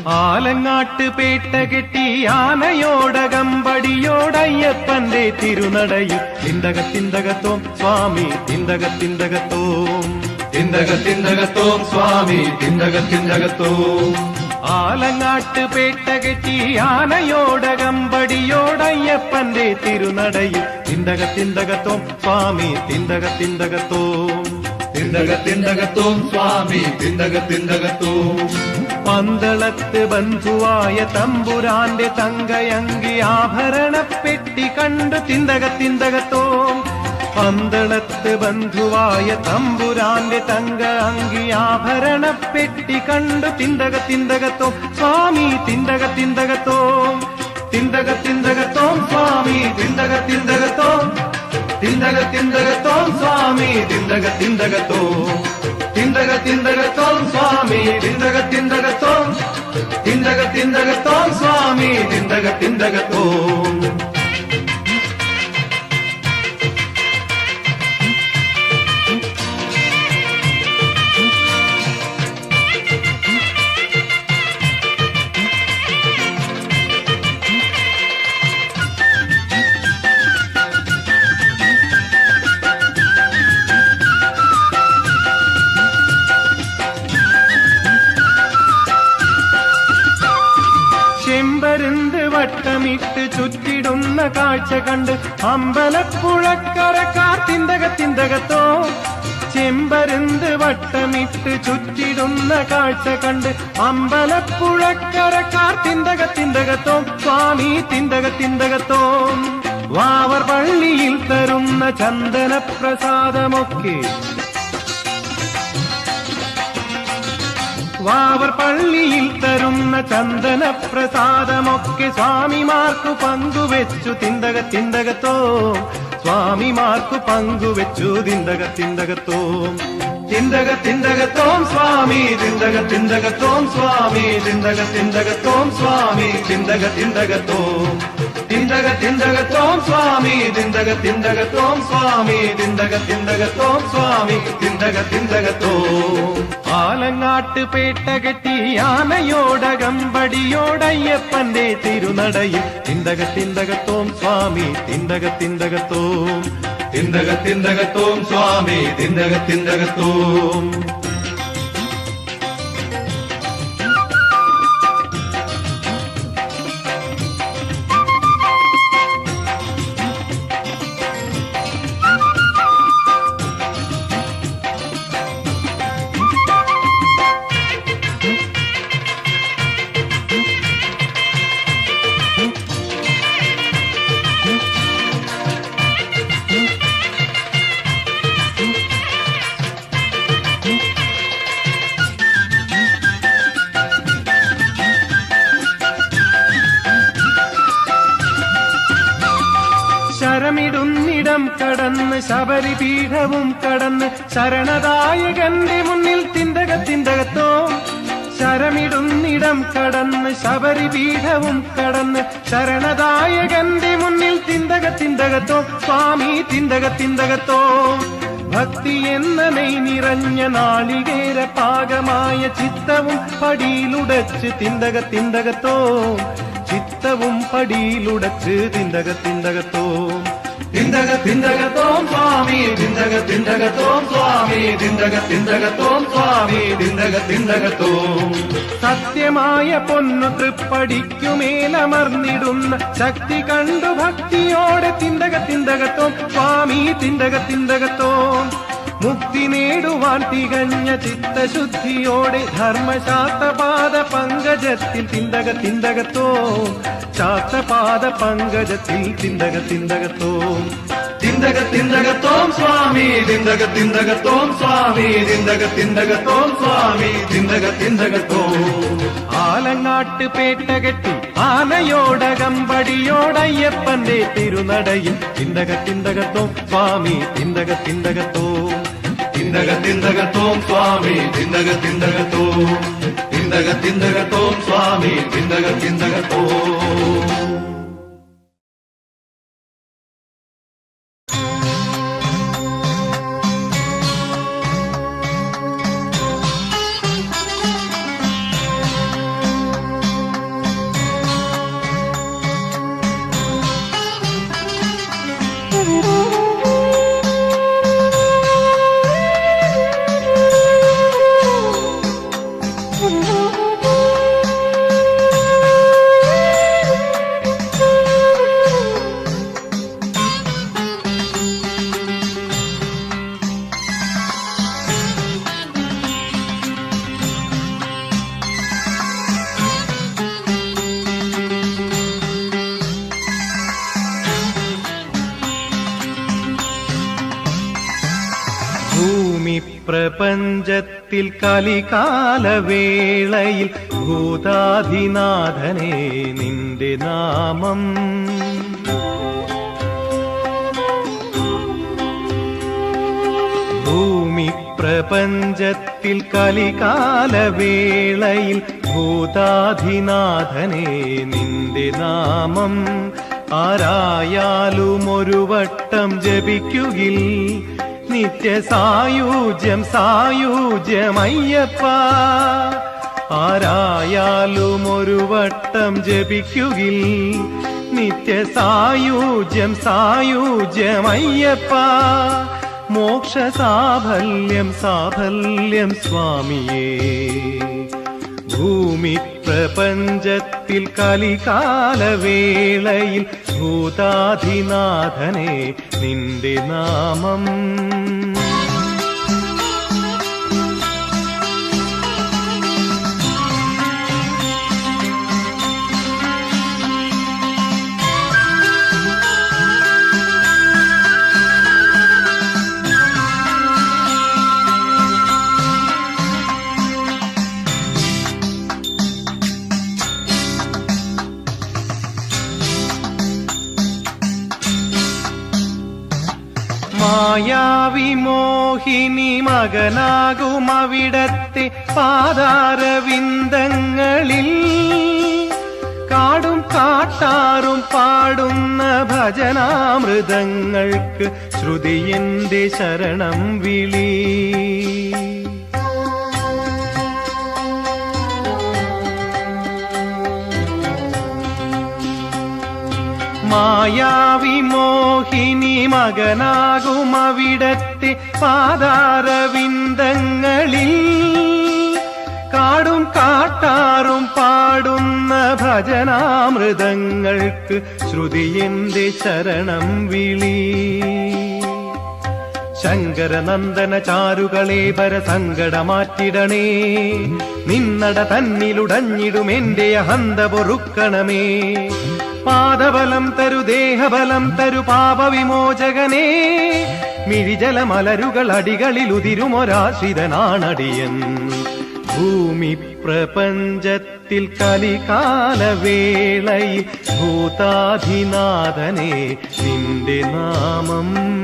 ആലങ്ങാട്ട് പേട്ട കെട്ടി ആനയോടകമ്പടിയോടയ്യപ്പന്റെ തിരുനടയിൽ തിന്തകത്തിന്തകത്തോം സ്വാമി തിന്തകത്തിന്തകത്തോം തിന്തകത്തിന്തകത്തോം സ്വാമി തിന്തകത്തിന്തകത്തോം. ആലങ്ങാട്ട് പേട്ട കെട്ടി ആനയോടകമ്പടിയോടയ്യപ്പന്റെ തിരുനടയിൽ തിന്തകത്തിന്തകത്തോം സ്വാമി തിന്തകത്തിന്തകത്തോം തിന്തകത്തിന്തകത്തോം സ്വാമി തിന്തകത്തിന്തകത്തോം. പന്തളത്ത് ബന്ധുവായ തമ്പുരാന്റെ തങ്കയങ്കി ആഭരണപ്പെട്ടി കണ്ടു തിന്തകത്തിന്തകത്തോം. പന്തളത്ത് ബന്ധുവായ തമ്പുരാന്റെ തങ്ക അങ്കി ആഭരണപ്പെട്ടി കണ്ടു തിന്തകത്തിന്തകത്തോം സ്വാമി തിന്തകത്തിന്തകത്തോം തിന്തകത്തിന്തകത്തോം സ്വാമി തിന്തകത്തിന്തകത്തോം തിന്തകത്തിന്തകത്തോം സ്വാമി തിന്തകത്തിന്തകത്തോം തിന്തകത്തിന്തകത്തോം സ്വാമി തിന്തകത്തിന്തകത്തോം തിന്തകത്തിന്തകത്തോം സ്വാമി തിന്തകത്തിന്തകത്തോം. ചെമ്പരുന്ത് വട്ടമിട്ട് ചുറ്റിടുന്ന കാഴ്ച കണ്ട് അമ്പലപ്പുഴക്കരക്കാർ തിന്തകത്തിന്തകത്തോ. ചെമ്പരുന്ത് വട്ടമിട്ട് ചുറ്റിടുന്ന കാഴ്ച കണ്ട് അമ്പലപ്പുഴക്കരക്കാർ തിന്തകത്തിന്തകത്തോ സ്വാമി തിന്തകത്തിന്തകത്തോ. വാവർ പള്ളിയിൽ തരുന്ന ചന്ദനപ്രസാദമൊക്കെ വാവർ പള്ളിയിൽ തരുന്ന ചന്ദനപ്രസാദമൊക്കെ സ്വാമിമാർക്കു പങ്കുവെച്ചു തിന്തകത്തിന്തകത്തോ സ്വാമിമാർക്കു പങ്കുവെച്ചു തിന്തകത്തിന്തകത്തോം തിന്തകത്തിന്തകത്തോം സ്വാമി തിന്തകത്തിന്തകത്തോം സ്വാമി തിന്തകത്തിന്തകത്തോം സ്വാമി തിന്തകത്തിന്തകത്തോം തിന്തകത്തിന്തകത്തോം സ്വാമി തിന്തകത്തിന്തകത്തോം സ്വാമി തിന്തകത്തിന്തകത്തോം സ്വാമി തിന്തകത്തിന്തകത്തോം. ആലങ്ങാട്ട് പേട്ട കെട്ടി ആനയോടകമ്പടിയോടയ്യപ്പന്റെ തിരുനടയിൽ തിന്തകത്തിന്തകത്തോം സ്വാമി തിന്തകത്തിന്തകത്തോം തിന്തകത്തിന്തകത്തോം സ്വാമി തിന്തകത്തിന്തകത്തോം. ശരമിടുന്നിടം കടന്ന് ശബരിപീഠവും കടന്ന് ശരണദായകന്റെ മുന്നിൽ തിന്തകത്തിന്തകത്തോ. ശരമിടുന്നിടം കടന്ന് ശബരിപീഠവും കടന്ന് ശരണദായകന്റെ മുന്നിൽ തിന്തകത്തിന്തകത്തോ സ്വാമി തിന്തകത്തിന്തകത്തോ. ഭക്തി എന്ന നെയ് നിറഞ്ഞ നാളികേര പാകമായ ചിത്തവും പടിയിലുടച്ച് തിന്തകത്തിന്തകത്തോ ചിത്തവും പടിയിലുടച്ച് തിന്തകത്തിന്തകത്തോം തിന്തകത്തിന്തകത്തോം സ്വാമി തിന്തകത്തിന്തകത്തോം സ്വാമി തിന്തകത്തിന്തകത്തോം സ്വാമി തിന്തകത്തിന്തകത്തോം. സത്യമായ പൊന്നു തൃപ്പടിക്കുമേലമർന്നിടുന്ന ശക്തി കണ്ടു ഭക്തിയോടെ തിന്തകത്തിന്തകത്തോം സ്വാമി തിന്തകത്തിന്തകത്തോം. മുക്തി നേടുവാൻ തികഞ്ഞ ചിത്തശുദ്ധിയോടെ ധർമ്മശാസ്ത്രപാദ പങ്കജത്തിൽ തിന്തകത്തിന്തകത്തോം ശാസ്ത്രപാദ പങ്കജത്തിൽ തിന്തകത്തിന്തകത്തോം തിന്തകത്തിന്തകത്തോം സ്വാമി തിന്തകത്തിന്തകത്തോം സ്വാമി തിന്തകത്തിന്തകത്തോം സ്വാമി തിന്തകത്തിന്തകത്തോം. ആലങ്ങാട്ട് പേട്ട കെട്ടി ആനയോടകമ്പടിയോടയ്യപ്പന്റെ തിരുനടയിൽ തിന്തകത്തിന്തകത്തോം സ്വാമി തിന്തകത്തിന്തകത്തോം തിന്തകത്തിന്തകത്തോം സ്വാമി തിന്തകത്തിന്തകത്തോം തിന്തകത്തിന്തകത്തോം സ്വാമി തിന്തകത്തിന്തകത്തോം. ഭൂമി പ്രപഞ്ചത്തിൽ കലികാലവേളയിൽ ഭൂതാധിനാഥനേ നിന്റെ നാമം. ഭൂമി പ്രപഞ്ചത്തിൽ കലികാലവേളയിൽ ഭൂതാധിനാഥനേ നിന്റെ നാമം. ആരായാലും ഒരു വട്ടം ജപിക്കുകിൽ നിത്യസായൂജ്യം സായൂജ്യമയ്യപ്പ. ആരായാലും ഒരു വട്ടം ജപിക്കുകിൽ നിത്യസായൂജ്യം സായൂജ്യമയ്യപ്പ. മോക്ഷ സാഫല്യം സാഫല്യം സ്വാമിയേ. ഭൂമി പ്രപഞ്ചത്തിൽ കലികാലവേളയിൽ ഭൂതാധിനാഥനേ നിന്റെ നാമം. മായാവിമോഹിനി മകനാകും അവിടത്തെ പാദാരവിന്ദങ്ങളിൽ കാടും കാട്ടാറും പാടുന്ന ഭജനാമൃതങ്ങൾക്ക് ശ്രുതിയന്റെ ശരണം വിളി. മായാവിമോഹിനി മകനാകും അവിടത്തെ പാദാരവിന്ദങ്ങളിൽ കാടും കാട്ടാറും പാടുന്ന ഭജനാമൃതങ്ങൾക്ക് ശ്രുതിയന്റെ ശരണം വിളി. ശങ്കരനന്ദന ചാരുകളേബര സങ്കടമാറ്റിടണേ. നിന്നട തന്നിലുടഞ്ഞിടും എന്റെ അഹന്ത പൊറുക്കണമേ. പാദബലം തരു ദേഹബലം തരു പാപവിമോചകനേ. മിഴിജലമലരുകൾ അടികളിൽ ഉതിരുമൊരാശ്രിതനാണടിയൻ. ഭൂമി പ്രപഞ്ചത്തിൽ കലികാലവേളയിൽ ഭൂതാധിനാഥനേ നിന്റെ നാമം.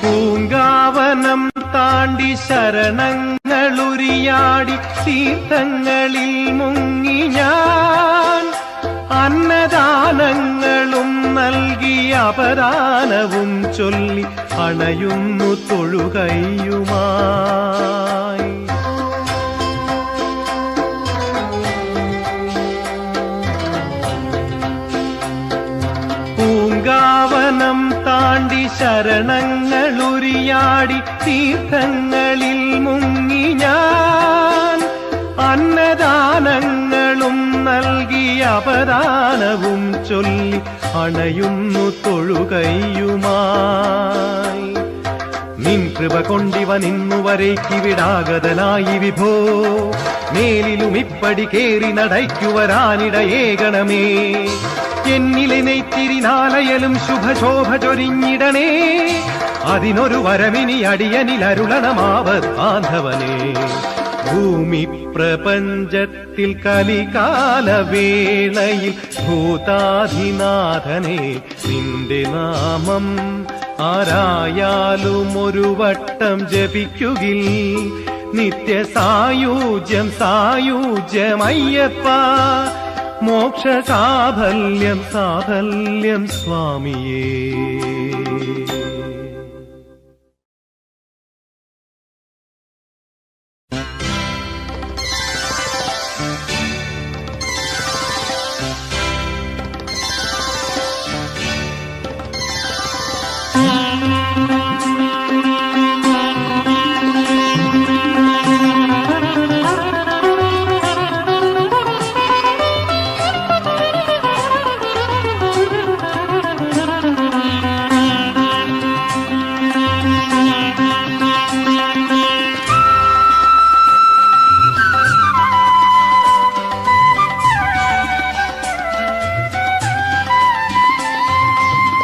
പൂങ്കാവനം താണ്ടി ശരണങ്ങളുരിയാടി തീർത്ഥങ്ങളിൽ മുങ്ങി ഞാൻ. അന്നദാനങ്ങളും നൽകി അപദാനവും ചൊല്ലി അണയുന്നു തൊഴുകൈയുമായി. പൂങ്കാവനം താണ്ടി ശരണങ്ങളുരിയാടി തീർത്ഥങ്ങളിൽ മുങ്ങി ഞാൻ. അന്നദാനങ്ങളും നൽകി അപദാനവും ചൊല്ലി അണയുന്നു തൊഴുകൈയുമായി. നിൻ കൃപ കൊണ്ടിവ നിന്നുവരേക്ക് വിടാഗതനായി വിഭോ. മേലിലും ഇപ്പടി കേറി നടയ്ക്കുവരാനിടയേകണമേ. എന്നിലെ നെയ്ത്തിരിനാലയലും ശുഭശോഭ ചൊരിഞ്ഞിടണേ. അതിനൊരു വരമിനി അടിയനിൽ അരുളണമാവത്താന്ധവനേ. ഭൂമി പ്രപഞ്ചത്തിൽ കലികാലവേളയിൽ ഭൂതാധിനാഥനേ നിന്റെ നാമം. ആരായാലും ഒരു വട്ടം ജപിക്കുകിൽ നിത്യസായൂജ്യം സായൂജ്യമയ്യപ്പ. മോക്ഷ സാഫല്യം സാഫല്യം സ്വാമിയേ.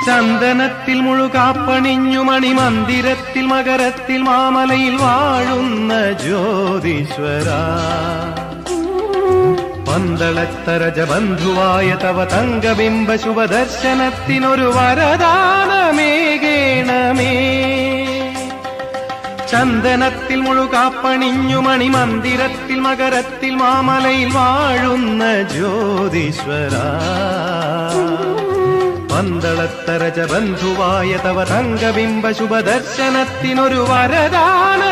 ചന്ദനത്തിൽ മുഴുകാപ്പണിഞ്ഞു മണിമന്ദിരത്തിൽ മകരത്തിൽ മാമലയിൽ വാഴുന്ന ജ്യോതീശ്വര, പന്തളത്തരജ ബന്ധുവായ തവ തങ്കബിംബ ശുഭദർശനത്തിനൊരു വരദാനമേകേണമേ. ചന്ദനത്തിൽ മുഴുകാപ്പണിഞ്ഞു മണിമന്ദിരത്തിൽ മകരത്തിൽ മാമലയിൽ വാഴുന്ന ജ്യോതീശ്വര, പന്തളത്തരജ ബന്ധുവായ തവ തങ്കബിംബ ശുഭദർശനത്തിനൊരു വരദാനമേകേണമേ.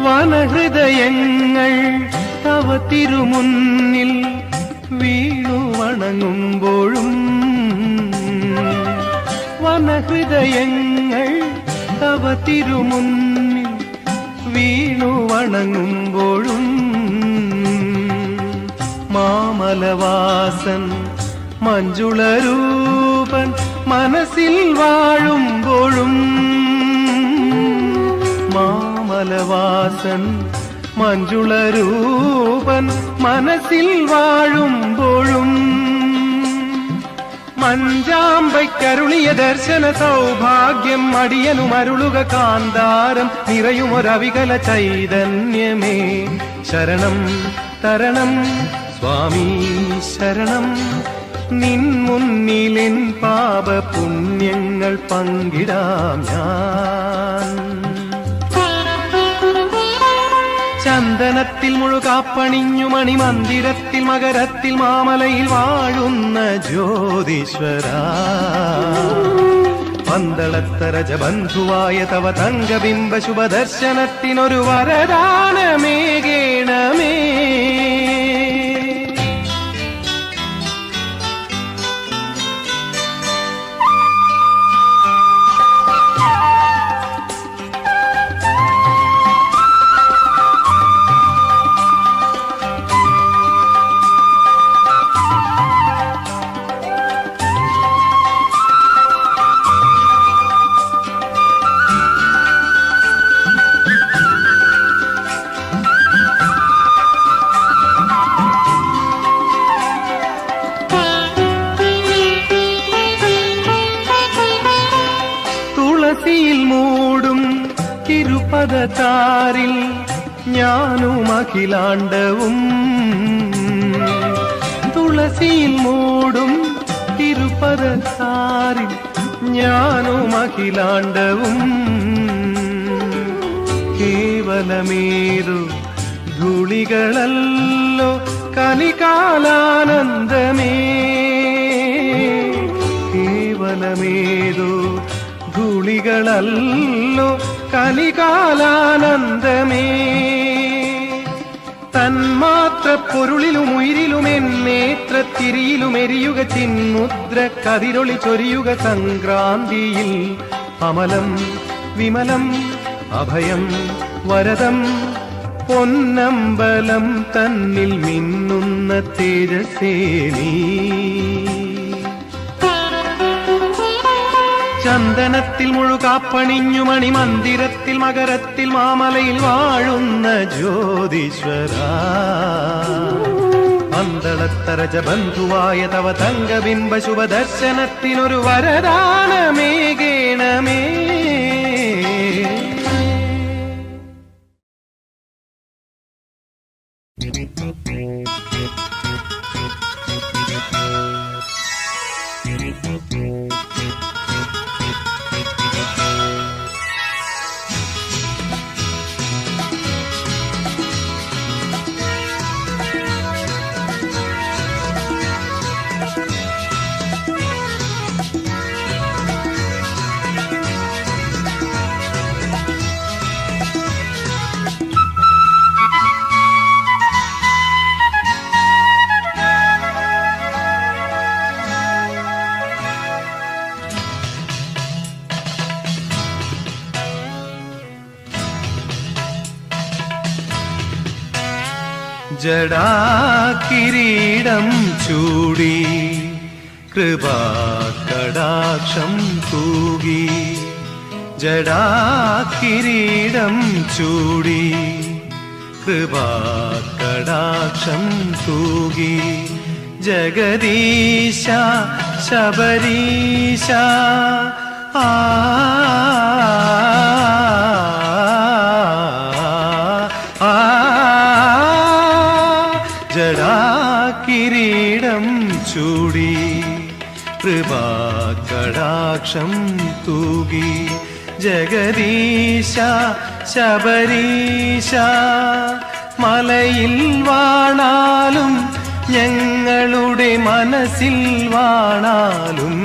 വനഹൃദയങ്ങൾ തവ തിരുമുന്നിൽ വീണു വണങ്ങുമ്പോഴും, വനഹൃദയങ്ങൾ തവ തിരുമുന്നിൽ വീണു വണങ്ങുമ്പോഴും, മാമലവാസൻ മഞ്ജുളരൂപൻ മനസ്സിൽ വാഴുമ്പോഴും, മാമലവാസൻ മഞ്ജുളരൂപൻ മനസ്സിൽ വാഴുമ്പോഴും, മഞ്ചാമ്പയ്ക്കരുളിയ ദർശന സൗഭാഗ്യം അടിയനുമരുളുക കാന്താരം നിറയുമൊരവികല ചൈതന്യമേ. ശരണം തരണം സ്വാമി ശരണം, നിൻ മുന്നിലെൻ പാപ പുണ്യങ്ങൾ പങ്കിടാം ഞാൻ. ചന്ദനത്തിൽ മുഴുകാപ്പണിഞ്ഞു മണിമന്ദിരത്തിൽ മകരത്തിൽ മാമലയിൽ വാഴുന്ന ജ്യോതീശ്വര, പന്തളത്തരജ ബന്ധുവായ തവ തങ്കബിംബ ശുഭദർശനത്തിനൊരു വരദാനമേകേണമേ. തുളസിയിൽ മൂടും തിരുപദതാരിൽ ഞാനും അഖിലാണ്ടവും, തുളസിയിൽ മൂടും തിരുപദതാരിൽ ഞാനും അഖിലാണ്ടവും, കേവലമേരു ധൂളികളല്ലോ കലികാലാനന്ദമേ. കേവലമേതു ധൂളികളല്ലോ കലികാലാനന്ദമേ. തന്മാത്ര പൊരുളിലും ഉയിരിലും എന്നേത്രത്തിരിയിലും എരിയുക ചിന്മുദ്ര കതിരൊളി ചൊരിയുക സംക്രാന്തിയിൽ. അമലം വിമലം അഭയം വരദം പൊന്നമ്പലം തന്നിൽ മിന്നുന്ന തേജസ്സേ നീ. ചന്ദനത്തിൽ മുഴുകാപ്പണിഞ്ഞു മണിമന്ദിരത്തിൽ മകരത്തിൽ മാമലയിൽ വാഴുന്ന ജ്യോതീശ്വര, മന്ദളത്തരജ ബന്ധുവായ തവ തങ്കബിംബ ശുഭദർശനത്തിനൊരു വരദാനമേകേണമേ. ജടാകിരീടം ചൂടി കൃപാകടാക്ഷം തൂകി, ജടാകിരീടം ചൂടി കൃപാകടാക്ഷം തൂകി, ജഗദീശ ശബരീശ ആ ജടാകിരീടം ചൂടി കൃപാകടാക്ഷം തൂകി, ജഗദീശ ശബരീശ മലയിൽ വാണാലും ഞങ്ങളുടെ മനസ്സിൽ വാണാലും,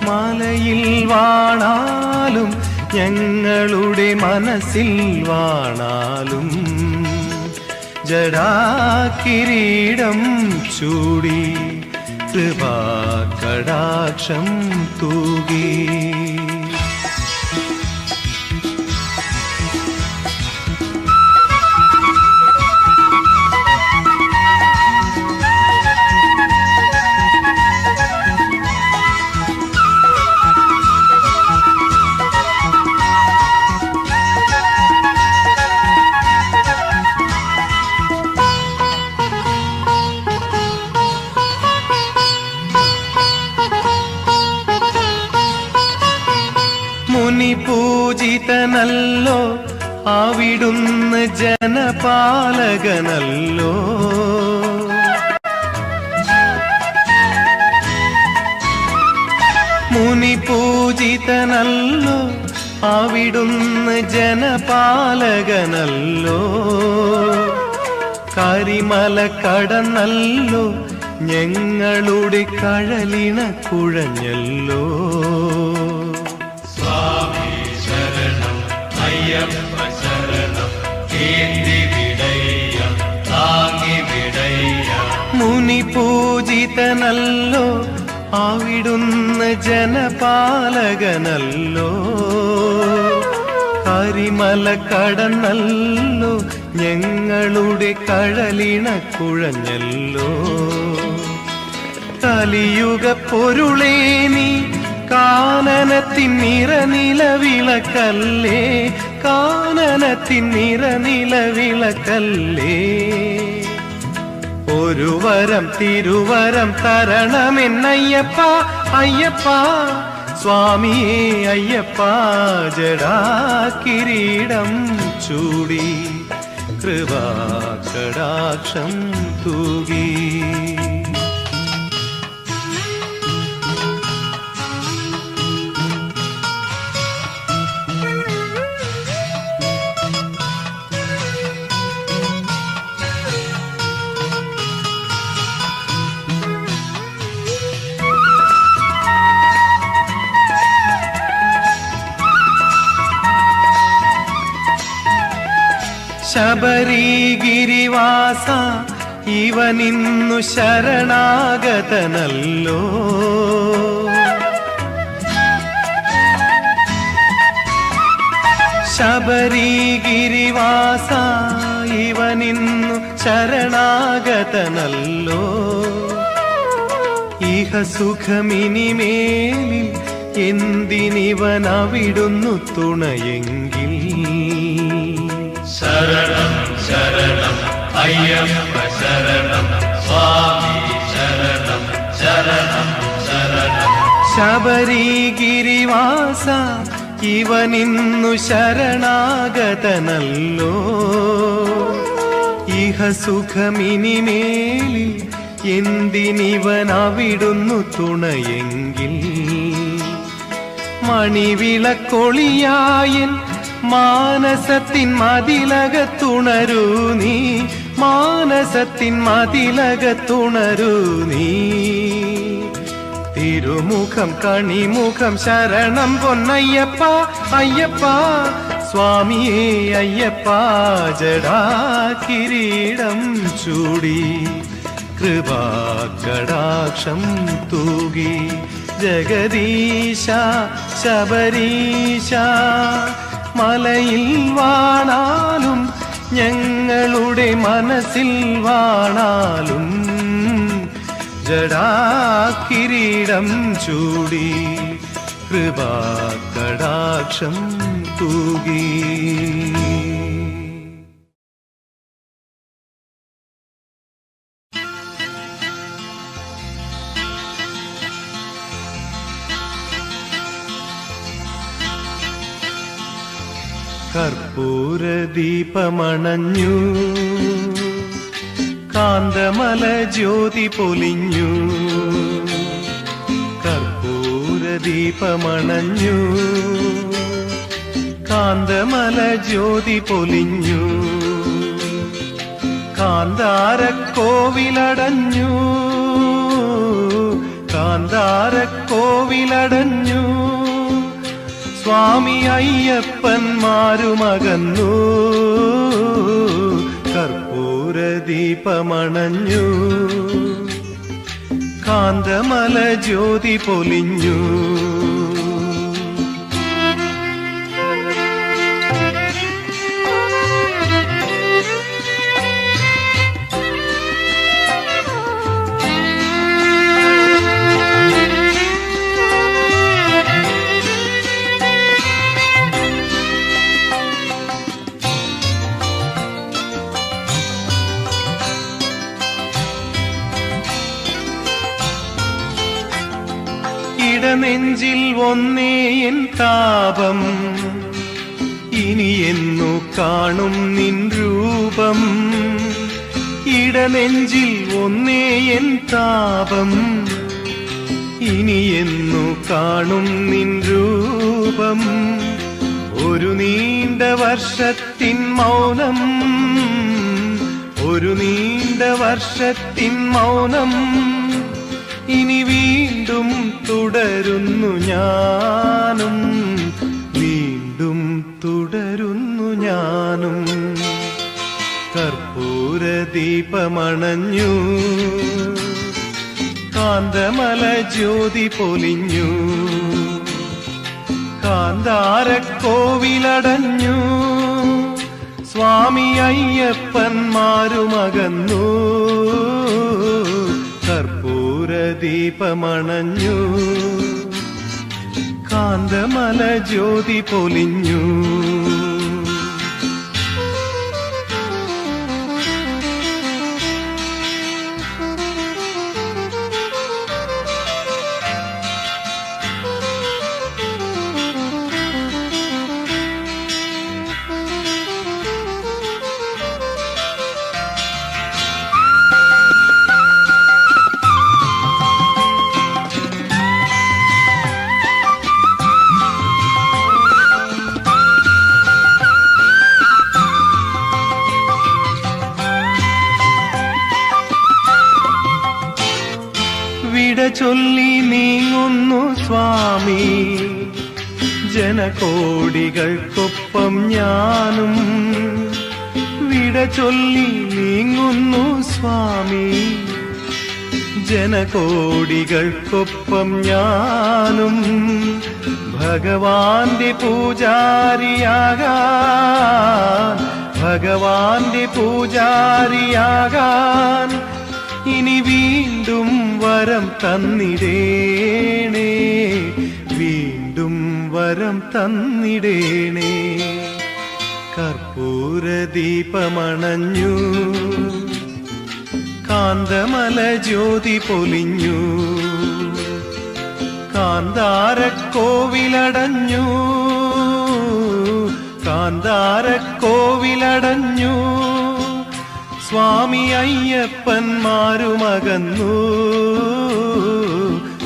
മലയിൽ വാണാലും ഞങ്ങളുടെ മനസ്സിൽ വാണാലും, ജടാകിരീടം ചൂടി കൃപാകടാക്ഷം തൂകി. മുനിപൂജിതനല്ലോ അവിടുന്ന് ജനപാലകനല്ലോ, മുനിപൂജിതനല്ലോ അവിടുന്ന് ജനപാലകനല്ലോ, കരിമല കടന്നല്ലോ ഞങ്ങളുടെ കഴലിണ കുഴഞ്ഞല്ലോ. അയ്യപ്പ ശരണം ഏന്തി വിടയ്യ താങ്ങി വിടയ്യ. മുനിപൂജിതനല്ലോ അവിടുന്ന് ജനപാലകനല്ലോ, കരിമല കടന്നല്ലോ ഞങ്ങളുടെ കഴലിണ കുഴഞ്ഞല്ലോ. കലിയുഗ പൊരുളേ നീ കാനനത്തിൻ നിറനിലവിളക്കല്ലേ, കാനനത്തിൻ നിറനിലവിളക്കല്ലേ. ഒരു വരം തിരുവരം തരണമെന്നയ്യപ്പ അയ്യപ്പ സ്വാമിയേ അയ്യപ്പ. ജടാകിരീടം ചൂടി കൃപാകടാക്ഷം തൂകി. ശബരിഗിരിവാസ ഇവനിന്നു ശരണാഗതനല്ലോ, ശബരിഗിരിവാസ ഇവനിന്നു ശരണാഗതനല്ലോ. ഇഹ സുഖമിനിമേലിൽ എന്തിനിവനവിടുന്നു തുണയെങ്കിൽ. ശരണം ശരണം അയ്യപ്പ ശരണം സ്വാമി ശരണം ശരണം ശരണം. ശബരിഗിരിവാസ ഇവനിന്നു ശരണാഗതനല്ലോ. ഇഹ സുഖമിനിമേലിൽ എന്തിനിവനവിടുന്നു തുണയെങ്കിൽ. മണിവിളക്കൊളിയായൻ മാനസത്തിൻ മതിലകത്തുണരൂ നീ, മാനസത്തിൻ മതിലകത്തുണരൂ നീ. തിരുമുഖം കണിമുഖം ശരണം പൊന്നയ്യപ്പ അയ്യപ്പ സ്വാമിയേ അയ്യപ്പ. ജടാകിരീടം ചൂടി കൃപാകടാക്ഷം തൂകി ജഗദീശ ശബരീശ. മലയിൽ വാണാലും ഞങ്ങളുടെ മനസ്സിൽ വാണാലും ജടാകിരീടം ചൂടി കൃപാകടാക്ഷം തൂകി. കർപ്പൂരദീപമണഞ്ഞു കാന്തമല ജ്യോതി പൊലിഞ്ഞു. കർപ്പൂരദീപമണഞ്ഞു കാന്തമല ജ്യോതി പൊലിഞ്ഞു. കാന്താരക്കോവിലടഞ്ഞു കാന്താരക്കോവിലടഞ്ഞു. സ്വാമി അയ്യപ്പന്മാരുമകന്നു. കർപ്പൂരദീപമണഞ്ഞു കാന്തമല ജ്യോതി പൊലിഞ്ഞു. ഇടനെഞ്ചിൽ ഒന്നേ എൻ താപം, ഇനി എന്നു കാണും നിൻ രൂപം. ഇടനെഞ്ചിൽ ഒന്നേ എൻ താപം, ഇനി എന്നു കാണും നിൻ രൂപം. ഒരു നീണ്ട വർഷത്തിൻ മൗനം, ഒരു നീണ്ട വർഷത്തിൻ മൗനം. ഇനി വീണ്ടും തുടരുന്നു ഞാനും, വീണ്ടും തുടരുന്നു ഞാനും. കർപ്പൂരദീപമണഞ്ഞു കാന്തമല ജ്യോതി പൊലിഞ്ഞു. കാന്താരക്കോവിലടഞ്ഞു സ്വാമി അയ്യപ്പന്മാരുമകന്നു. കർപ്പൂരദീപമണഞ്ഞു കാന്തമല ജ്യോതി പൊലിഞ്ഞു. വിട ചൊല്ലി നീങ്ങുന്നു സ്വാമി, ജനകോടികൾക്കൊപ്പം ഞാനും. വിട ചൊല്ലി നീങ്ങുന്നു സ്വാമി, ജനകോടികൾക്കൊപ്പം ഞാനും. ഭഗവാന്റെ പൂജാരിയാകാൻ, ഭഗവാന്റെ പൂജാരിയാകാൻ ഇനി വീണ്ടും വരം തന്നിടേണേ, വീണ്ടും വരം തന്നിടേണേ. കർപ്പൂരദീപമണഞ്ഞു, കാന്തമല ജ്യോതി പൊലിഞ്ഞു, കാന്താരക്കോവിലടഞ്ഞു, കാന്താരക്കോവിലടഞ്ഞു. സ്വാമി അയ്യപ്പന്മാരുമകന്നു,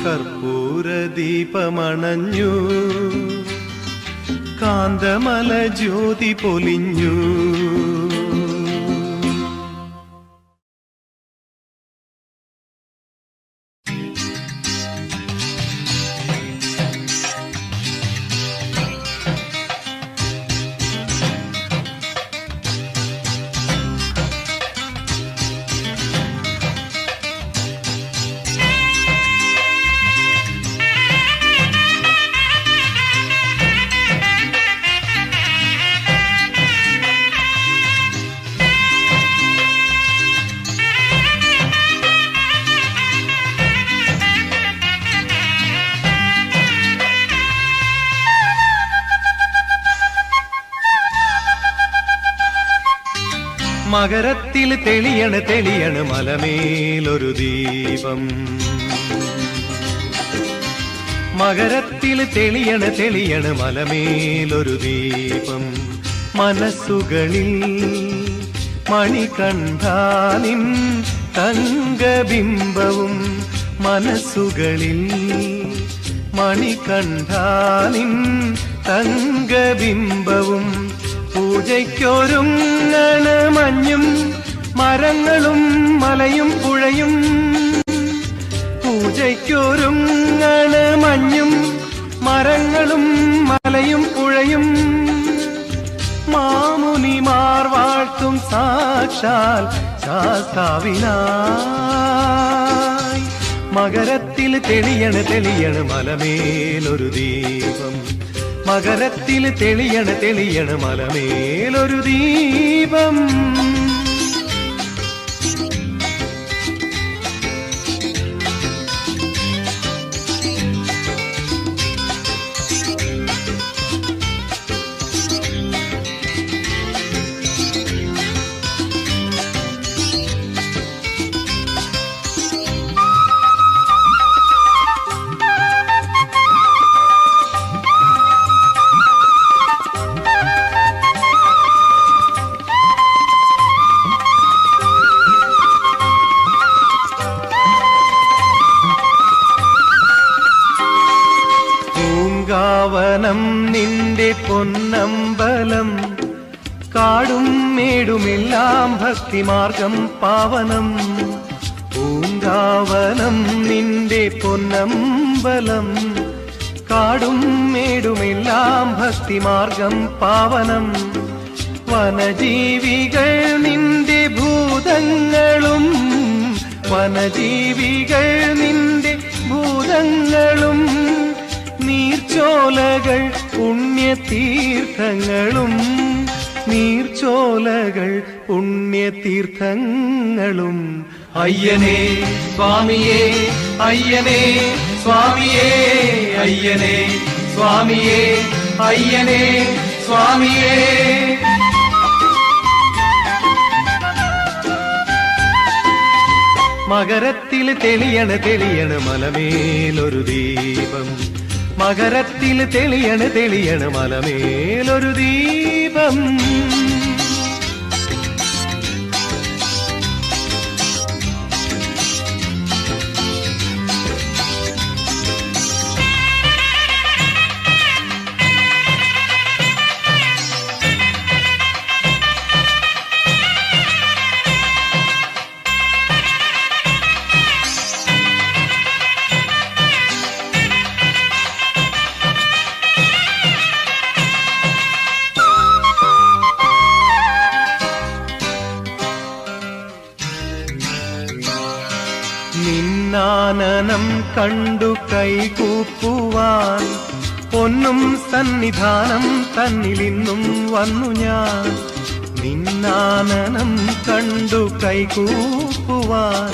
കർപ്പൂരദീപമണഞ്ഞു, കാന്തമല ജ്യോതി പൊലിഞ്ഞു. മകരത്തിൽ തെളിയണ് തെളിയണ് മലമേലൊരു ദീപം, മകരത്തിൽ തെളിയണ് തെളിയണ് മലമേലൊരു ദീപം. മനസ്സുകളിൽ മണികണ്ഠാനിൻ തങ്കബിംബവും, മനസ്സുകളിൽ മണികണ്ഠാനിൻ തങ്കബിംബവും. പൂജയ്ക്കൊരുങ്ങണ മഞ്ഞും മരങ്ങളും മലയും പുഴയും, പൂജയ്ക്കൊരുങ്ങണ മഞ്ഞും മരങ്ങളും മലയും പുഴയും. മാമുനിമാർ വാഴ്ത്തും സാക്ഷാൽ ശാസ്താവിനായി. മകരത്തിൽ തെളിയണ് തെളിയണ് മലമേലൊരു ദീപം, മകരത്തിൽ തെളിയണ് തെളിയണ് മലമേലൊരു ദീപം. പൂങ്കാവനം നിന്റെ പൊന്നമ്പലം, കാടും മേടുമെല്ലാം ഭക്തിമാർഗം പാവനം. പൂങ്കാവനം നിന്റെ പൊന്നമ്പലം, കാടും മേടുമെല്ലാം ഭക്തിമാർഗം പാവനം. വനജീവികൾ നിന്റെ ഭൂതങ്ങളും, വനജീവികൾ നിന്റെ ഭൂതങ്ങളും. നീർച്ചോലകൾ പുണ്യതീർത്ഥങ്ങളും, നീർച്ചോലകൾ പുണ്യതീർത്ഥങ്ങളും. അയ്യനേ സ്വാമിയേ, അയ്യനേ സ്വാമിയേ, അയ്യനേ സ്വാമിയേ, അയ്യനേ സ്വാമിയേ. മകരത്തിൽ തെളിയണ് തെളിയണ് മലമേലൊരു ദീപം, മകരത്തിൽ തെളിയണ് തെളിയണ് മലമേലൊരു ദീപം. നിന്നാനനം കണ്ടു കൈകൂപ്പുവാൻ പൊന്നും സന്നിധാനം തന്നിലിന്നും വന്നു ഞാൻ. നിന്നാനനം കണ്ടു കൈകൂപ്പുവാൻ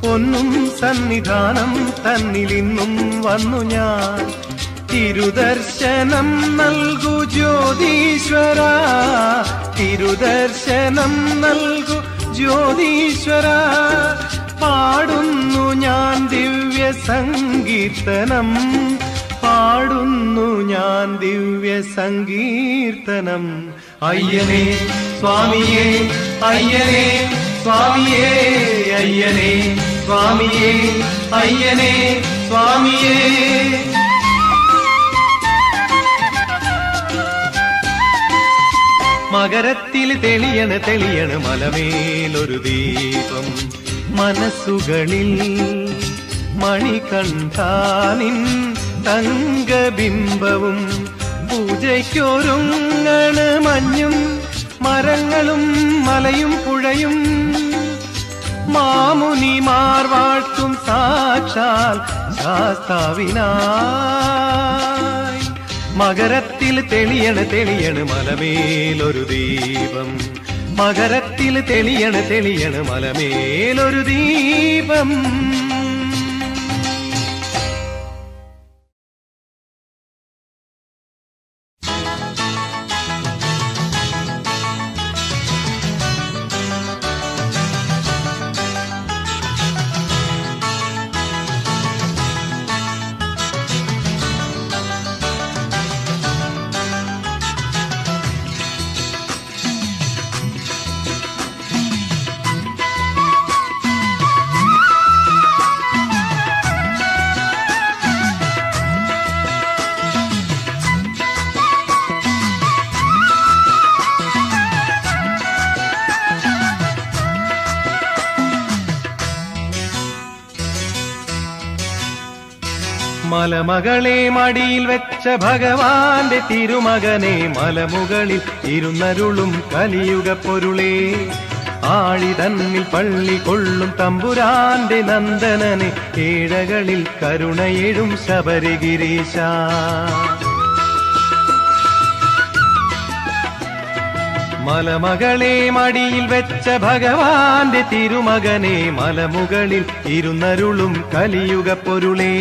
പൊന്നും സന്നിധാനം തന്നിലിന്നും വന്നു ഞാൻ. തിരുദർശനം നൽകു ജ്യോതീശ്വര, തിരുദർശനം നൽകു ജ്യോതീശ്വര. പാടുന്നു ഞാൻ ദിവ്യ സങ്കീർത്തനം, പാടുന്നു ഞാൻ ദിവ്യ സങ്കീർത്തനം. അയ്യനേ സ്വാമിയേ, അയ്യനേ സ്വാമിയേ, അയ്യനേ സ്വാമിയേ, അയ്യനേ സ്വാമിയേ. മകരത്തിൽ തെളിയണ് തെളിയണ് മലമേലൊരു ദീപം, മനസ്സുകളിൽ മണികണ്ഠാനിൻ തങ്കബിംബവും. പൂജയ്ക്കൊരുങ്ങണ് മഞ്ഞും മരങ്ങളും മലയും പുഴയും, മാമുനിമാർ വാഴ്ത്തും സാക്ഷാൽ ശാസ്താവിനായി. മകരത്തിൽ തെളിയണ് തെളിയണ് മലമേലൊരു ദീപം, മകരത്തിൽ തെളിയണ് തെളിയണ് മലമേലൊരു ദീപം. മലമകളെ മടിയിൽ വെച്ച ഭഗവാന്റെ തിരുമകനെ, മലമുകളിൽ ഇരുന്നരുളും കലിയുഗ പൊരുളേ. ആഴിതന്നിൽ പള്ളി കൊള്ളും തമ്പുരാന്റെ നന്ദനനെ, ഏഴകളിൽ കരുണയെഴും ശബരിഗിരീശ. മലമകളെ മടിയിൽ വെച്ച ഭഗവാന്റെ തിരുമകനെ, മലമുകളിൽ ഇരുന്നരുളും കലിയുഗ പൊരുളേ.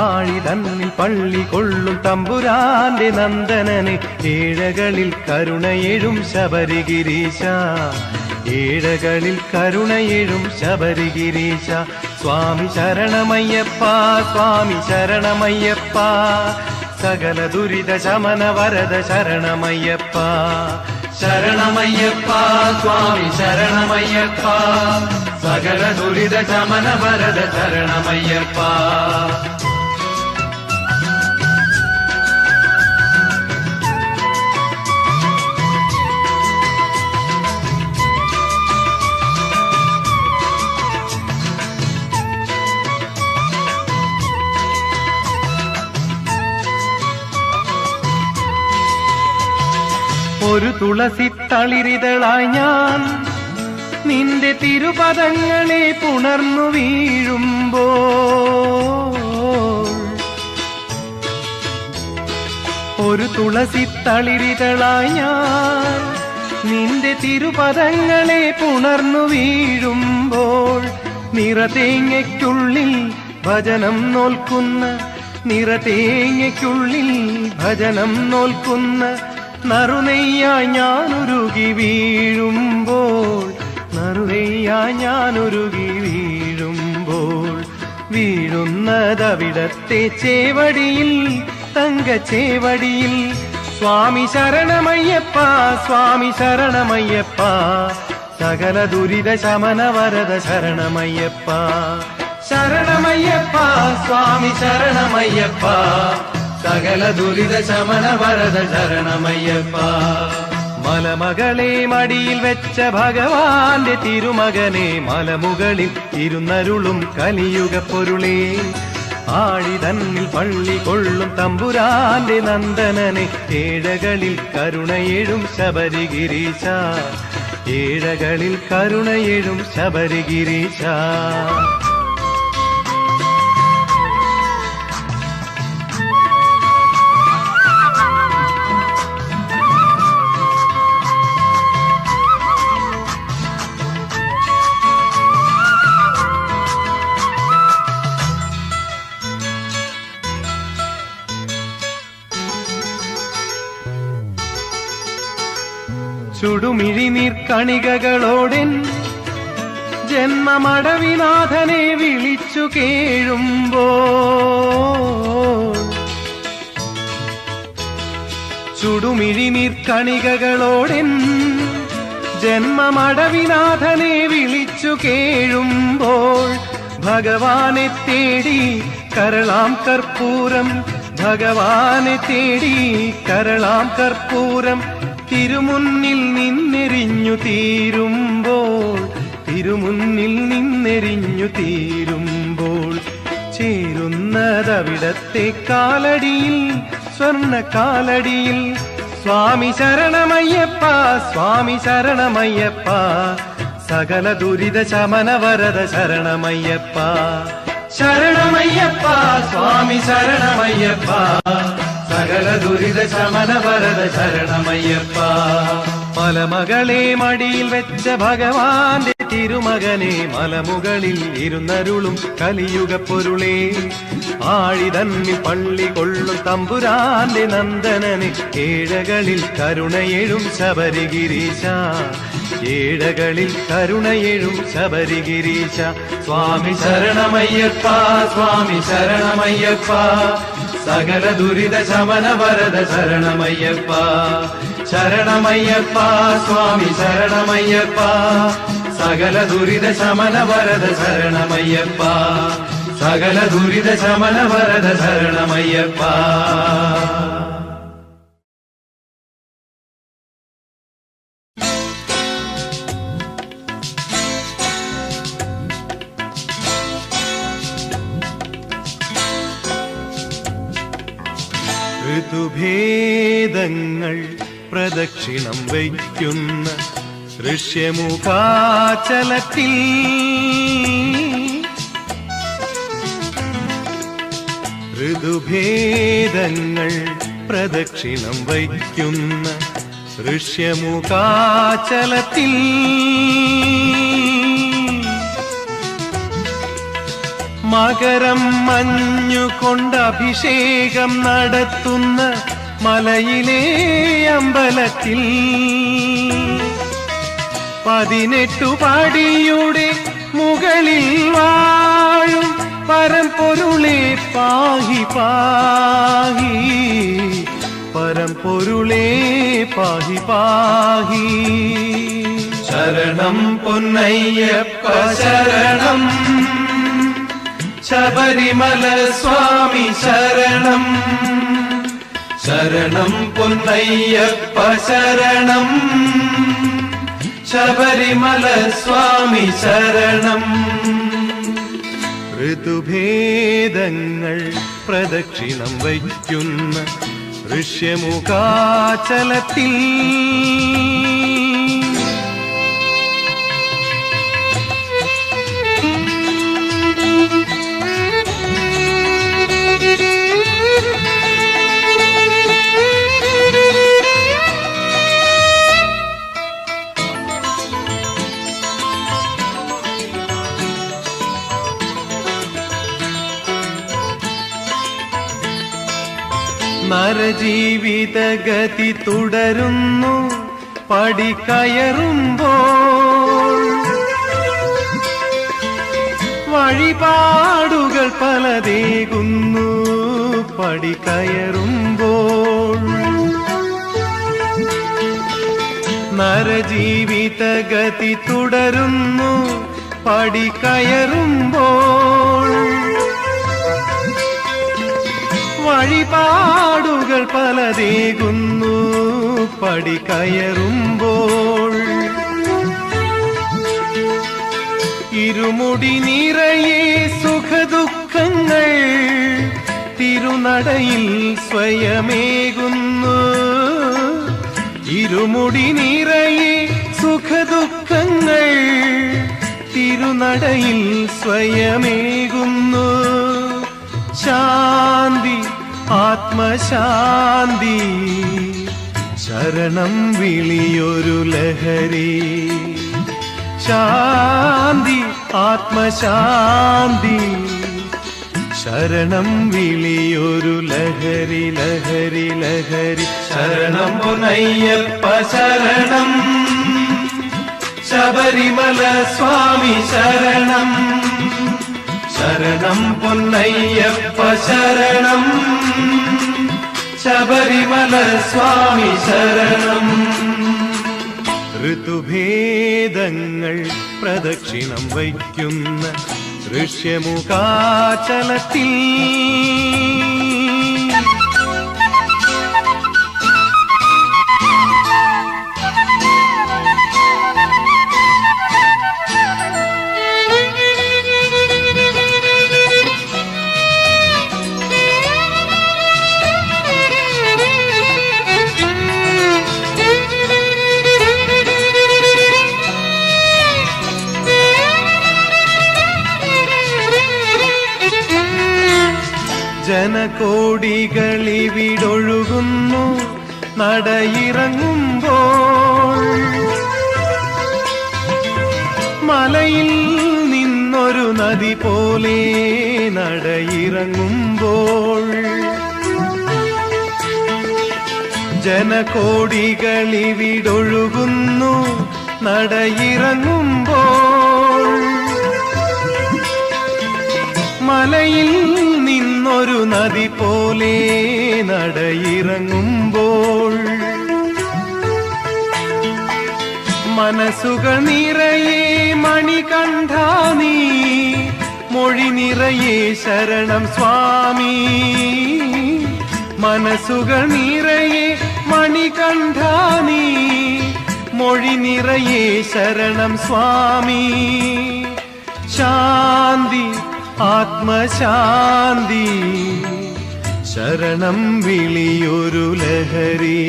ആഴിതന്നിൽ പള്ളി കൊള്ളും തമ്പുരാന്റെ നന്ദനനെ, ഏഴകളിൽ കരുണയെഴും ശബരിഗിരീശ, ഏഴകളിൽ കരുണയെഴും ശബരിഗിരീശ. സ്വാമി ശരണമയ്യപ്പ, സ്വാമി ശരണമയ്യപ്പ, സകല ദുരിത ശമന വരദ ശരണമയ്യപ്പ. ശരണമയ്യപ്പ സ്വാമി ശരണമയ്യപ്പ, സകല ദുരിത ശമന വരദ ശരണമയ്യപ്പ. ഒരു തുളസി തളിരിതളായി ഞാൻ നിന്റെ തിരുപദങ്ങളെ പുണർന്നു വീഴുമ്പോൾ, ഒരു തുളസി തളിരിതളായി ഞാൻ നിന്റെ തിരുപദങ്ങളെ പുണർന്നു വീഴുമ്പോൾ, നിറതേങ്ങയ്ക്കുള്ളിൽ ഭജനം നോൽക്കുന്ന, നിറതേങ്ങയ്ക്കുള്ളിൽ ഭജനം നോൽക്കുന്ന നറുനെയ്യായി ഞാനൊരുകി വീഴുമ്പോൾ, നറുനെയ്യായി ഞാനൊരുകി വീഴുമ്പോൾ, വീഴുന്നതവിടത്തെ ചേവടിയിൽ തങ്കച്ചേവടിയിൽ. സ്വാമി ശരണമയ്യപ്പ, സ്വാമി ശരണമയ്യപ്പ, സകല ദുരിത ശമന വരദ ശരണമയ്യപ്പ. ശരണമയ്യപ്പ സ്വാമി ശരണമയ്യപ്പ, സകല ദുരിത ശമന വരദ ശരണമയ്യപ്പ. മലമകളെ മടിയിൽ വെച്ച ഭഗവാന്റെ തിരുമകനെ, മലമുകളിൽ ഇരുന്നരുളും കലിയുഗ പൊരുളേ. ആഴിതന്നിൽ പള്ളി കൊള്ളും തമ്പുരാന്റെ നന്ദനനെ, ഏഴകളിൽ കരുണയെഴും ശബരിഗിരീശ, ഏഴകളിൽ കരുണയെഴും ശബരിഗിരീശ. ചുടുമിഴിനീർ കണികകളോടെൻ ജന്മമടവിനാഥനെ വിളിച്ചു കേഴുമ്പോൾ ചുടുമിഴിനീർ കണികകളോടെൻ ജന്മമടവിനാഥനെ വിളിച്ചു കേഴുമ്പോൾ ഭഗവാനെ തേടി കരളാം കർപ്പൂരം ഭഗവാനെ തേടി കരളാം കർപ്പൂരം തിരുമുന്നിൽ നിന്നെരിഞ്ഞു തീരുമ്പോൾ തിരുമുന്നിൽ നിന്നെരിഞ്ഞു തീരുമ്പോൾ ചേരുന്നതവിടത്തെ കാലടിയിൽ സ്വർണ്ണ കാലടിയിൽ സ്വാമി ശരണമയ്യപ്പ സ്വാമി ശരണമയ്യപ്പ സകല ദുരിത ശമന വരദ ശരണമയ്യപ്പ ശരണമയ്യപ്പ സ്വാമി ശരണമയ്യപ്പ സകല ദുരിത ശമന വരദ ശരണമയ്യപ്പ മലമകളെ മടിയിൽ വെച്ച ഭഗവാന്റെ തിരുമകനെ മലമുകളിൽ ഇരുന്നരുളും കലിയുഗ പൊരുളേ ആഴിതന്നിൽ പള്ളി കൊള്ളും തമ്പുരാന്റെ നന്ദനനെ ഏഴകളിൽ കരുണയെഴും ശബരിഗിരീശ ഏഴകളിൽ കരുണയെഴും ശബരിഗിരീശ സ്വാമി ശരണമയ്യപ്പ സ്വാമി ശരണമയ്യപ്പ സകല ദുരിത ശമന വരദ ശരണമയ്യപ്പ ശരണമയ്യപ്പ സ്വാമി ശരണമയ്യപ്പ സകല ദുരിത ശമന വരദ ശരണമയ്യപ്പ സകല ദുരിത ശമന വരദ ശരണമയ്യപ്പ ഋതുഭേദങ്ങൾ പ്രദക്ഷിണം വയ്ക്കുന്ന ദൃശ്യമുഖാചലത്തിൽ ഋതുഭേദങ്ങൾ പ്രദക്ഷിണം വയ്ക്കുന്ന ദൃശ്യമുഖാചലത്തിൽ മകരം മഞ്ഞുകൊണ്ട് അഭിഷേകം നടത്തുന്ന മലയിലെ അമ്പലത്തിൽ 18 പടിയുടെ മുകളിൽ വാഴും പരമ്പൊരുളെ പാഹി പാഹി പരമ്പൊരുളെ പാഹി പാഹി ശരണം പൊന്നയ്യപ്പ ശരണം ശബരിമല സ്വാമി ശരണം ശരണം പൊന്നയ്യപ്പ ശരണം ശബരിമല സ്വാമി ശരണം ഋതുഭേദങ്ങൾ പ്രദക്ഷിണം വയ്ക്കുന്ന ദൃശ്യമുഖാചലത്തിൽ നരജീവിതഗതി തുടരുന്നു പടി കയറുമ്പോൾ വഴിപാടുകൾ പലതേകുന്നു പടി കയറുമ്പോൾ നരജീവിതഗതി തുടരുന്നു പടി കയറുമ്പോൾ വഴിപാടുകൾ പലതേകുന്നു പടി കയറുമ്പോൾ ഇരുമുടി നിറയെ സുഖദുഃഖങ്ങൾ തിരുനടയിൽ സ്വയമേകുന്നു ഇരുമുടി നിറയെ സുഖദുഃഖങ്ങൾ തിരുനടയിൽ സ്വയമേകുന്നു ശാന്തി ആത്മശാന്തി ശരണം വിളിയൊരു ലഹരി ശാന്തി ആത്മശാന്തി ശരണം വിളിയൊരു ലഹരി ലഹരി ലഹരി. ശരണം പൊന്നയ്യപ്പ ശരണം, ശബരിമല സ്വാമി ശരണം. ശരണം പൊന്നയ്യപ്പ ശരണം, ശബരിമല സ്വാമി ശരണം. ഋതുഭേദങ്ങൾ പ്രദക്ഷിണം വയ്ക്കുന്ന ദൃശ്യമുഖാചലത്തിൽ ജനകോടികളിവിടൊഴുകുന്നു നടയിറങ്ങുമ്പോൾ. മലയിൽ നിന്നൊരു നദി പോലെ നടയിറങ്ങുമ്പോൾ. ജനകോടികളിവിടൊഴുകുന്നു നടയിറങ്ങുമ്പോൾ. മലയിൽ നിന്നൊരു നദി പോലെ നടയിറങ്ങുമ്പോൾ. മനസ്സുകൾ നിറയെ മണികണ്ഠ നീ, മൊഴി നിറയെ ശരണം സ്വാമി. മനസ്സുകൾ നിറയെ മണികണ്ഠ നീ, മൊഴി നിറയെ ശരണം സ്വാമി. ശാന്തി ആത്മശാന്തി ശരണം വിളിയൊരു ലഹരി.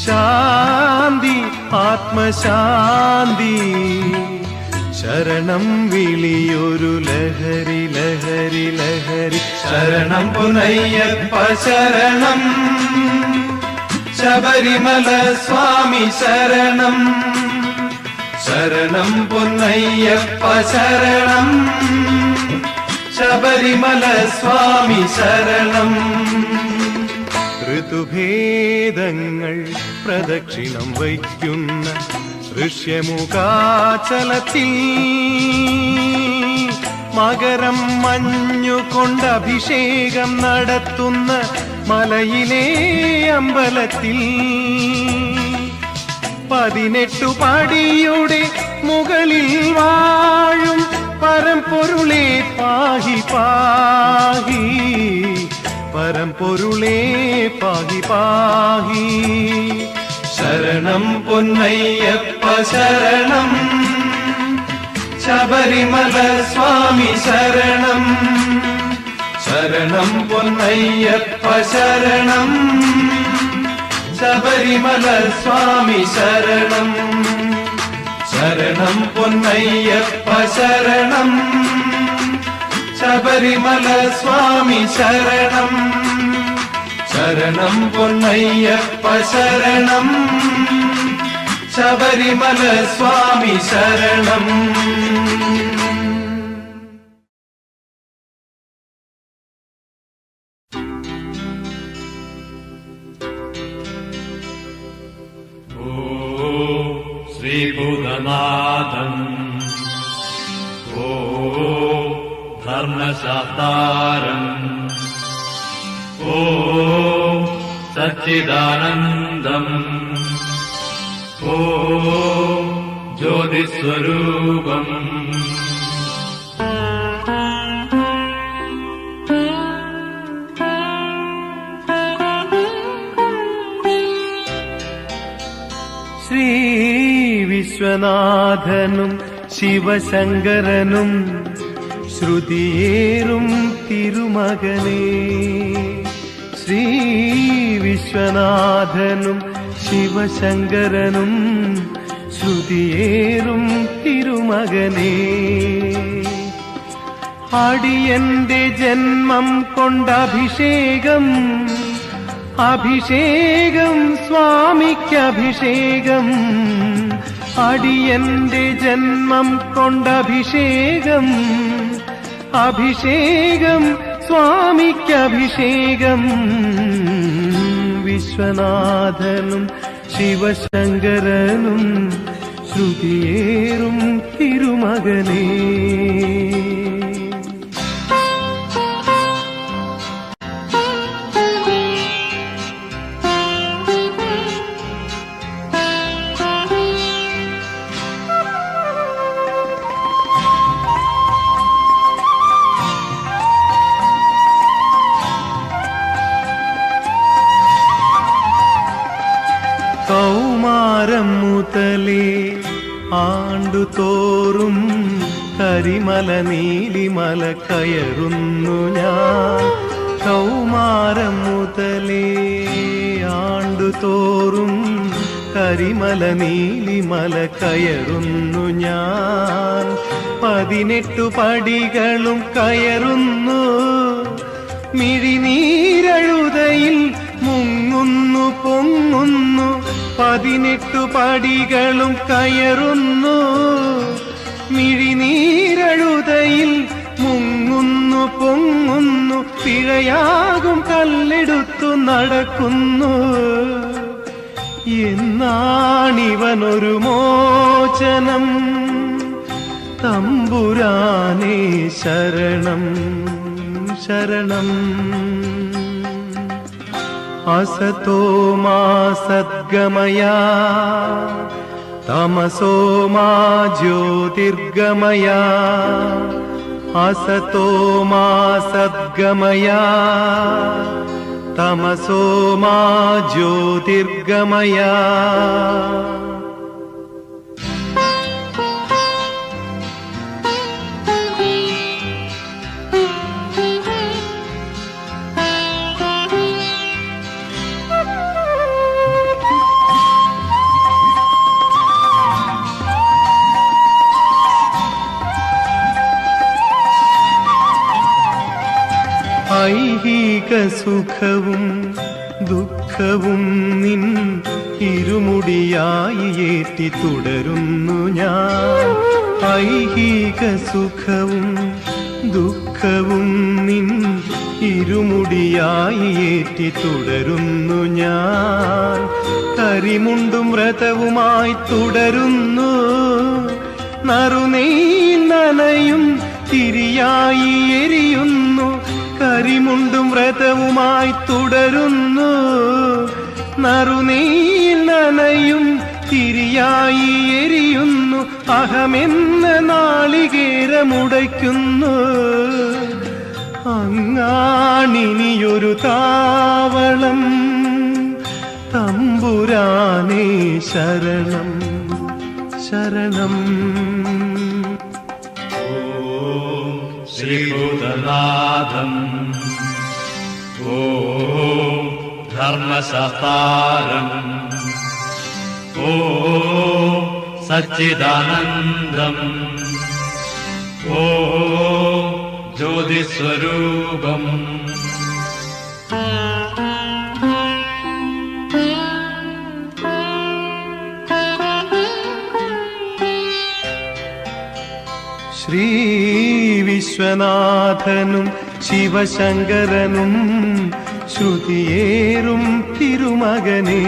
ശാന്തി ആത്മശാന്തി ശരണം വിളിയൊരു ലഹരി ലഹരി ലഹരി. ശരണം പൊന്നയ്യപ്പ ശരണം, ശബരിമല സ്വാമി ശരണം. ശരണം പൊന്നയ്യപ്പ ശരണം, ശബരിമല സ്വാമി ശരണം. ഋതുഭേദങ്ങൾ പ്രദക്ഷിണം വയ്ക്കുന്ന ദൃശ്യമുഖാചലത്തിൽ മകരം മഞ്ഞുകൊണ്ട് അഭിഷേകം നടത്തുന്ന മലയിലെ അമ്പലത്തിൽ 18 പടിയുടെ മുകളിൽ വാഴും പരമ്പൊരുളേ പാഹി പാഹി. പരമ്പൊരുളേ പാഹി പാഹി. ശരണം പൊന്നയ്യപ്പ ശരണം, ശബരിമല സ്വാമി ശരണം. ശരണം പൊന്നയ്യപ്പ ശരണം, ശബരിമല സ്വാമി ശരണം. ശരണം പൊന്നയ്യപ്പ ശരണം, ശബരിമല സ്വാമി ശരണം. ശരണം പൊന്നയ്യപ്പ ശരണം, ശബരിമല സ്വാമി ശരണം. ശ്രീഭൂതനാഥം ഓ ധർമ്മശാസ്താരം ഓ സച്ചിദാനന്ദം ഓ ജ്യോതിസ്വരൂപം ശ്രീ വിശ്വനാഥനും ശിവശങ്കരനും ശ്രുതിയേറും തിരുമകനേ. ശ്രീ വിശ്വനാഥനും ശിവശങ്കരനും ശ്രുതിയേറും തിരുമകനേ. അടിയന്റെ ജന്മം കൊണ്ടഭിഷേകം, അഭിഷേകം സ്വാമിക്കഭിഷേകം. അടിയന്റെ ജന്മം കൊണ്ടഭിഷേകം, അഭിഷേകം സ്വാമിക്കഭിഷേകം വിശ്വനാഥനും ശിവശങ്കരനും ശ്രുതിയേറും തിരുമകനേ. കൗമാരം മുതലേ ആണ്ടുതോറും കരിമല നീലിമല കയറുന്നു ഞാൻ. കൗമാരം മുതലേ ആണ്ടുതോറും കരിമല നീലിമല കയറുന്നു ഞാൻ. 18 പടികളും കയറുന്നു, മിഴിനീരഴുതയിൽ മുങ്ങുന്നു പൊങ്ങുന്നു. 18 പടികളും കയറുന്നു, മിഴിനീരഴുതയിൽ മുങ്ങുന്നു പൊങ്ങുന്നു. പിഴയാകും കല്ലെടുത്തു നടക്കുന്നു, എന്നാണിവനൊരു മോചനം. തമ്പുരാനേ ശരണം ശരണം. असतो मा सद्गमय तमसो मा ज्योतिर्गमय. असतो मा सद्गमय तमसो मा ज्योतिर्गमय. ഐഹിക സുഖവും ദുഃഖവും നിൻ ഇരുമുടിയായി ഏറ്റി തുടരുന്നു ഞാൻ. ഐഹിക സുഖവും ദുഃഖവും നിൻ ഇരുമുടിയായി ഏറ്റി തുടരുന്നു ഞാൻ. കരിമുണ്ടും വ്രതവുമായി തുടരുന്നു, നറുനെയിൽ നനയും തിരിയായി എരിയുന്നു. കരിമുണ്ടും വ്രതവുമായി തുടരുന്നു, നറുനെയിൽ നനയും തിരിയായി എരിയുന്നു. അഹമെന്ന നാളികേരമുടയ്ക്കുന്നു, അങ്ങാണിനിയൊരു താവളം. തമ്പുരാനേ ശരണം ശരണം. ശ്രീഭൂതനാഥം ഓം ധർമ്മശാസ്താരം ഓം സച്ചിദാനന്ദം ഓം ജ്യോതിസ്വരൂപം. ശ്രീ വിശ്വനാഥനും ശിവശങ്കരനും ശ്രുതിയേറും തിരുമകനേ.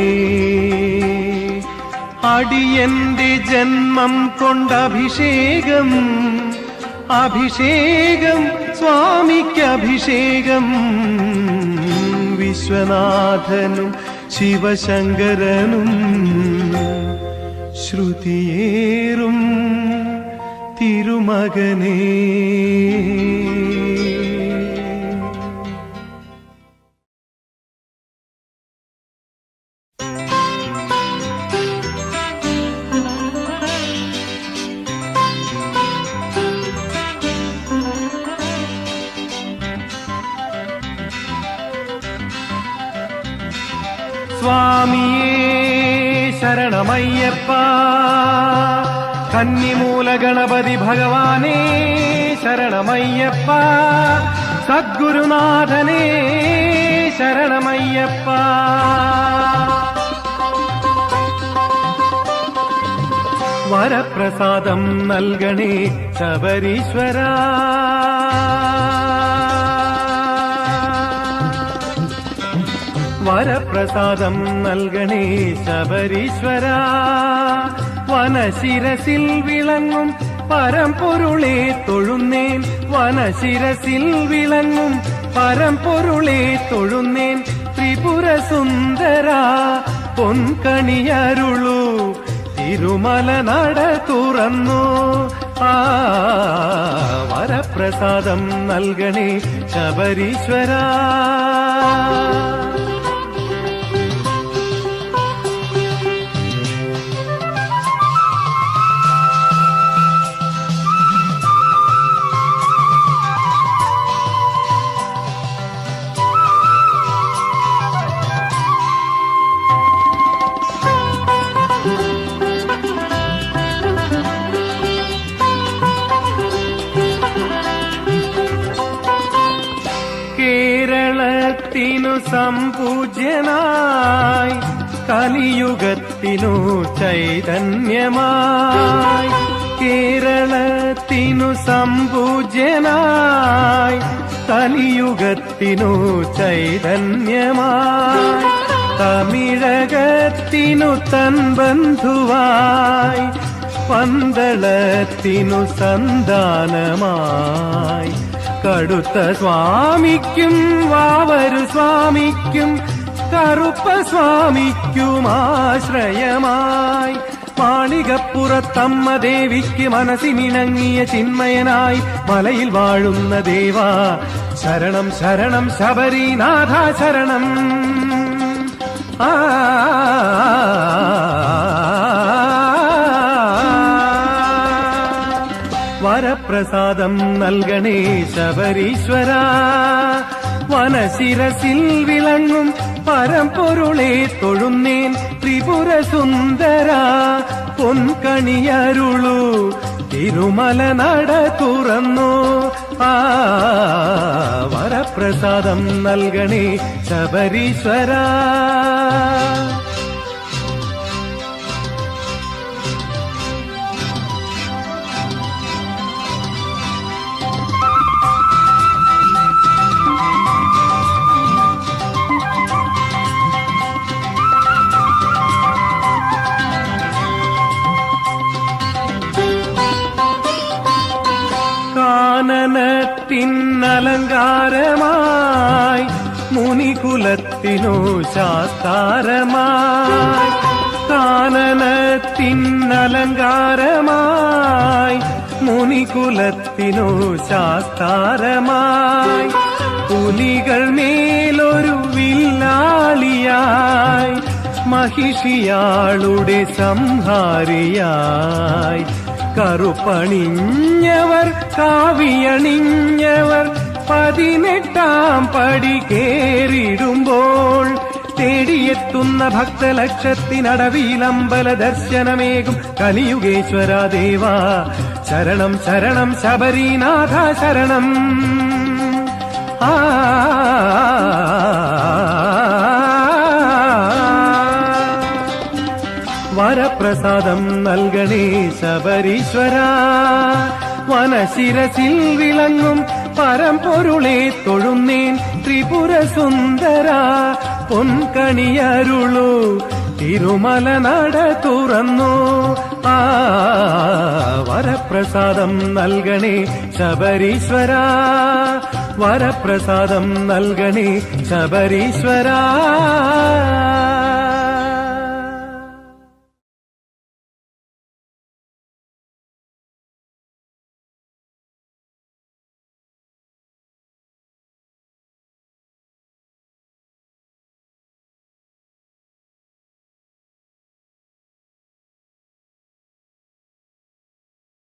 അടിയന്റെ ജന്മം കൊണ്ടഭിഷേകം അഭിഷേകം സ്വാമിക്കഭിഷേകം. വിശ്വനാഥനും ശിവശങ്കരനും ശ്രുതിയേറും തിരുമകനേ. സ്വാമിയേ ശരണമയ്യപ്പ, കന്നിമൂല ഗണപതി ഭഗവാനേ ശരണമയ്യപ്പ, സദ്ഗുരുനാഥനേ ശരണമയ്യപ്പ. വരപ്രസാദം നൽകണേ ശബരീശ്വര. വരപ്രസാദം നൽകണേ ശബരീശ്വര, വനശിരസിൽ വിളങ്ങും പരമ്പൊരുളെ തൊഴുന്നേൻ, വനശിരസിൽ വിളങ്ങും പരമ്പൊരുളെ തൊഴുന്നേൻ. ത്രിപുര സുന്ദര പൊൻകണിയരുളൂ, തിരുമല നട തുറന്നു. വരപ്രസാദം നൽകണേ ശബരീശ്വര. കേരളത്തിനു സംപൂജ്യനായി, കലിയുഗത്തിനു ചൈതന്യമായി. കേരളത്തിനു സംപൂജ്യനായി, കലിയുഗത്തിനു ചൈതന്യമായി. തമിഴകത്തിനു തൻ ബന്ധുവായി, പന്തളത്തിനു സന്താനമായി. കടുത്ത സ്വാമിക്കും വാവരു സ്വാമിക്കും കറുപ്പ സ്വാമിക്കും ആശ്രയമായി. മാളികപ്പുറത്തമ്മ ദേവിക്ക് മനസ്സിനിണങ്ങിയ ചിന്മയനായി, മലയിൽ വാഴുന്ന ദേവാ ശരണം ശരണം ശബരീനാഥ ശരണം. വരപ്രസാദം നൽകണേ ശബരീശ്വര, വനശിരസിൽ വിളങ്ങും പരമ്പൊരുളെ തൊഴുന്നേൻ. ത്രിപുര സുന്ദര പൊൻകണിയരുളൂ, തിരുമല നട തുറന്നു. വരപ്രസാദം നൽകണേ ശബരീശ്വര. കാനനത്തിനലങ്കാരമായി, മുനികുലത്തിനു ശാസ്താരമായി. കാനനത്തിനലങ്കാരമായി, മുനികുലത്തിനു ശാസ്താരമായി. പുലികൾ മേലൊരു വില്ലാളിയായി, മഹിഷിയാളുടെ സംഹാരിയായി. കറുപ്പണിഞ്ഞവർ കാവിയണിഞ്ഞവർ 18 പടി കേറിടുമ്പോൾ, തേടിയെത്തുന്ന ഭക്തലക്ഷത്തിനടവിലമ്പല ദർശനമേകും കലിയുഗേശ്വര ദേവാ ശരണം ശരണം ശബരീനാഥ ശരണം. വരപ്രസാദം നൽകണേ ശബരീശ്വര, വനശിരസിൽ വിളങ്ങും പരമ്പൊരുളെ തൊഴുന്നേൻ. ത്രിപുര സുന്ദര പൊൻകണിയരുളൂ, തിരുമല നട തുറന്നു. വരപ്രസാദം നൽകണേ ശബരീശ്വര, വരപ്രസാദം നൽകണേ ശബരീശ്വര.